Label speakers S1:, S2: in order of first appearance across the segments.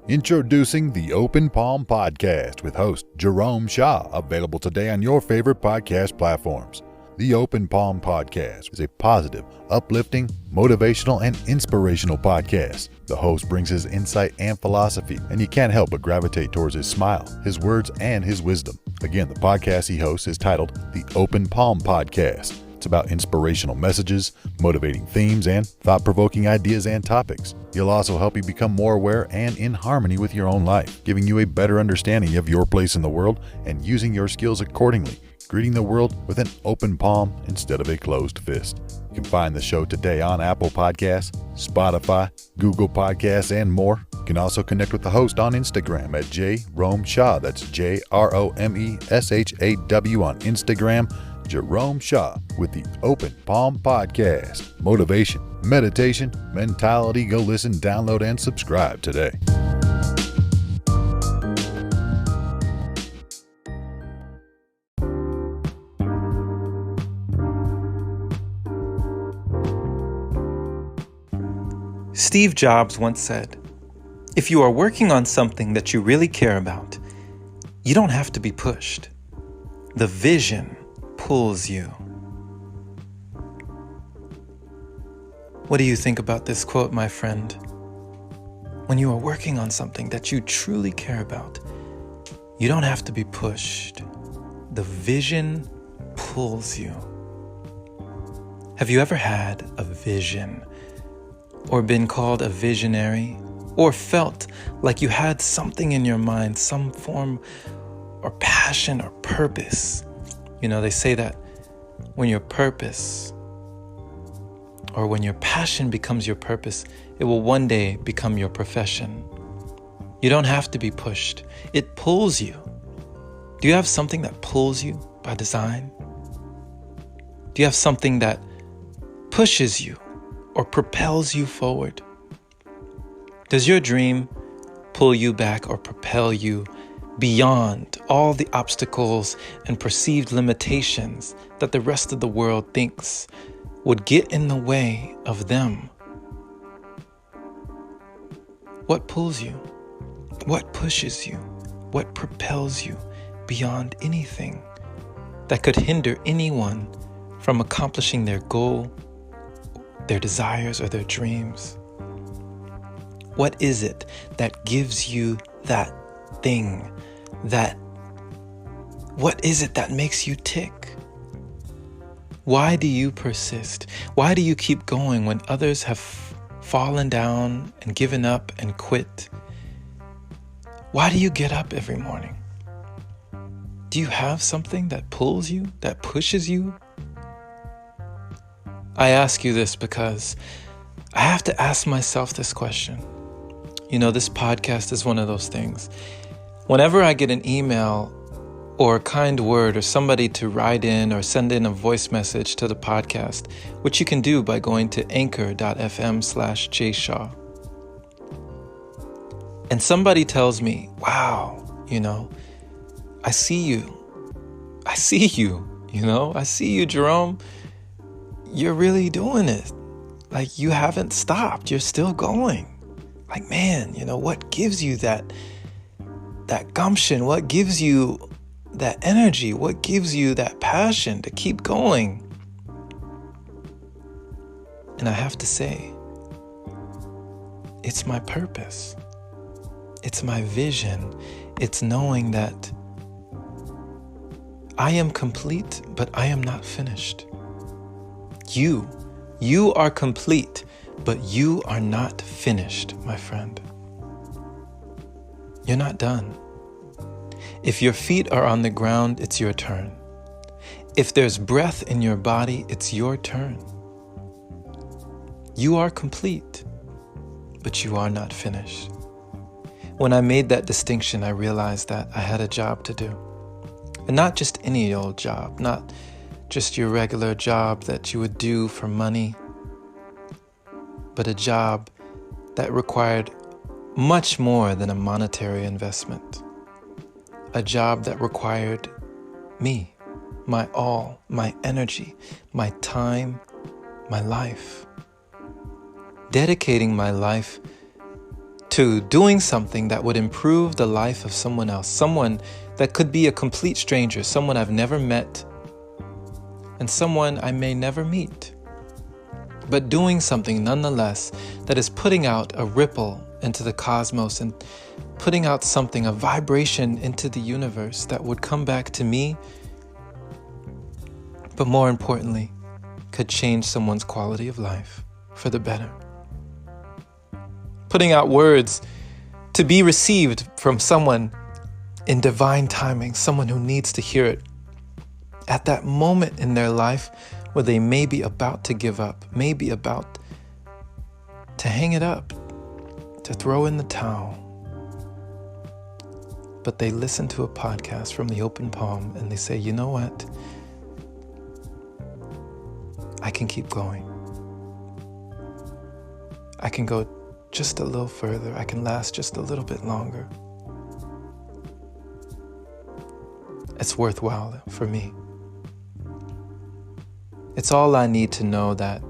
S1: Introducing the Open Palm Podcast with host Jerome Shaw, available today on your favorite podcast platforms. The Open Palm Podcast is a positive, uplifting, motivational, and inspirational podcast. The host brings his insight and philosophy, and you can't help but gravitate towards his smile, his words, and his wisdom. Again, the podcast he hosts is titled The Open Palm Podcast. It's about inspirational messages, motivating themes, and thought-provoking ideas and topics. He'll also help you become more aware and in harmony with your own life, giving you a better understanding of your place in the world and using your skills accordingly, greeting the world with an open palm instead of a closed fist. You can find the show today on Apple Podcasts, Spotify, Google Podcasts, and more. You can also connect with the host on Instagram at Jerome Shaw. That's JROMESHAW on Instagram. Jerome Shaw with the Open Palm Podcast. Motivation, meditation, mentality. Go listen, download, and subscribe today.
S2: Steve Jobs once said, "If you are working on something that you really care about, you don't have to be pushed. The vision pulls you." What do you think about this quote, my friend? When you are working on something that you truly care about, you don't have to be pushed. The vision pulls you. Have you ever had a vision, or been called a visionary, or felt like you had something in your mind, some form or passion or purpose? You know, they say that when your purpose or when your passion becomes your purpose, it will one day become your profession. You don't have to be pushed. It pulls you. Do you have something that pulls you by design? Do you have something that pushes you or propels you forward? Does your dream pull you back or propel you beyond all the obstacles and perceived limitations that the rest of the world thinks would get in the way of them? What pulls you? What pushes you? What propels you beyond anything that could hinder anyone from accomplishing their goal, their desires, or their dreams? What is it that gives you that thing? What is it that makes you tick? Why do you persist? Why do you keep going when others have fallen down and given up and quit? Why do you get up every morning? Do you have something that pulls you, that pushes you? I ask you this because I have to ask myself this question. You know, this podcast is one of those things. Whenever I get an email or a kind word or somebody to write in or send in a voice message to the podcast, which you can do by going to anchor.fm/jshaw. And somebody tells me, wow, you know, I see you, Jerome. You're really doing it. Like, you haven't stopped. You're still going. Like, man, you know, what gives you that gumption? What gives you that energy? What gives you that passion to keep going? And I have to say, it's my purpose. It's my vision. It's knowing that I am complete, but I am not finished. You are complete, but you are not finished, my friend. You're not done. If your feet are on the ground, it's your turn. If there's breath in your body, it's your turn. You are complete, but you are not finished. When I made that distinction, I realized that I had a job to do. And not just any old job, not just your regular job that you would do for money, but a job that required much more than a monetary investment. A job that required me, my all, my energy, my time, my life. Dedicating my life to doing something that would improve the life of someone else, someone that could be a complete stranger, someone I've never met, and someone I may never meet. But doing something nonetheless that is putting out a ripple into the cosmos and putting out something, a vibration into the universe that would come back to me, but more importantly, could change someone's quality of life for the better. Putting out words to be received from someone in divine timing, someone who needs to hear it at that moment in their life where they may be about to give up, may be about to hang it up, to throw in the towel. But they listen to a podcast from the Open Palm and they say, you know what? I can keep going. I can go just a little further. I can last just a little bit longer. It's worthwhile for me. It's all I need to know that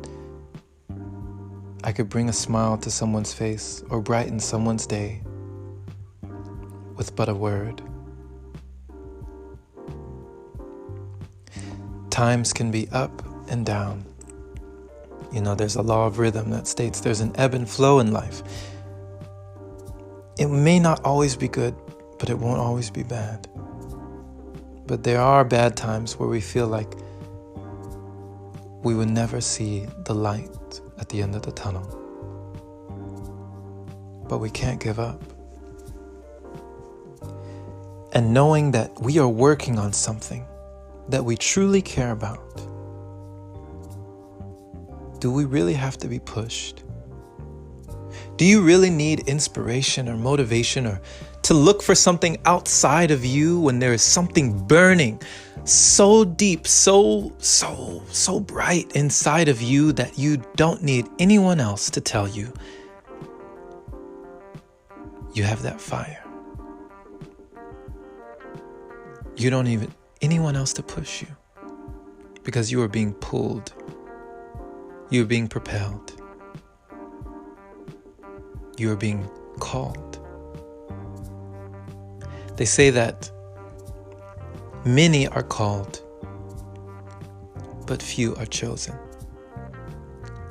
S2: I could bring a smile to someone's face or brighten someone's day with but a word. Times can be up and down. You know, there's a law of rhythm that states there's an ebb and flow in life. It may not always be good, but it won't always be bad. But there are bad times where we feel like we will never see the light at the end of the tunnel. But we can't give up. And knowing that we are working on something that we truly care about, do we really have to be pushed? Do you really need inspiration or motivation or to look for something outside of you when there is something burning so deep, so bright inside of you that you don't need anyone else to tell you you have that fire? You don't need anyone else to push you because you are being pulled. You are being propelled. You are being called. They say that many are called, but few are chosen.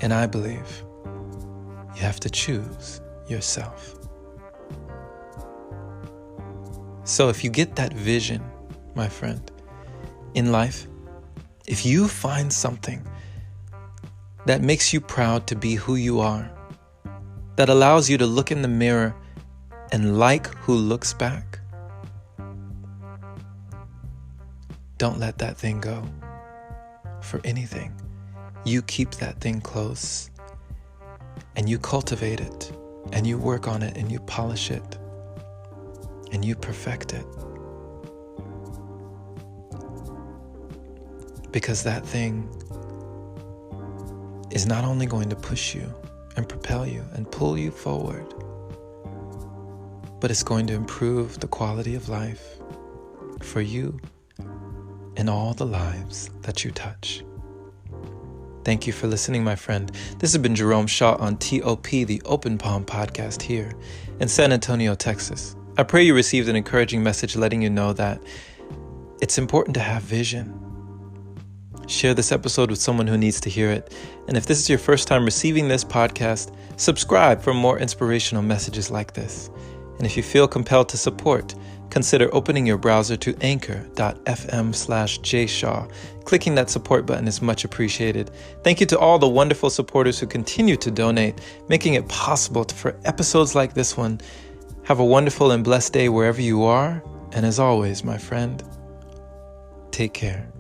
S2: And I believe you have to choose yourself. So if you get that vision, my friend, in life, if you find something that makes you proud to be who you are, that allows you to look in the mirror and like who looks back, don't let that thing go for anything. You keep that thing close and you cultivate it and you work on it and you polish it and you perfect it. Because that thing is not only going to push you and propel you and pull you forward, but it's going to improve the quality of life for you and all the lives that you touch. Thank you for listening, my friend. This has been Jerome Shaw on TOP, the Open Palm Podcast here in San Antonio, Texas. I pray you received an encouraging message letting you know that it's important to have vision. Share this episode with someone who needs to hear it. And if this is your first time receiving this podcast, subscribe for more inspirational messages like this. And if you feel compelled to support, consider opening your browser to anchor.fm/jshaw. Clicking that support button is much appreciated. Thank you to all the wonderful supporters who continue to donate, making it possible for episodes like this one. Have a wonderful and blessed day wherever you are. And as always, my friend, take care.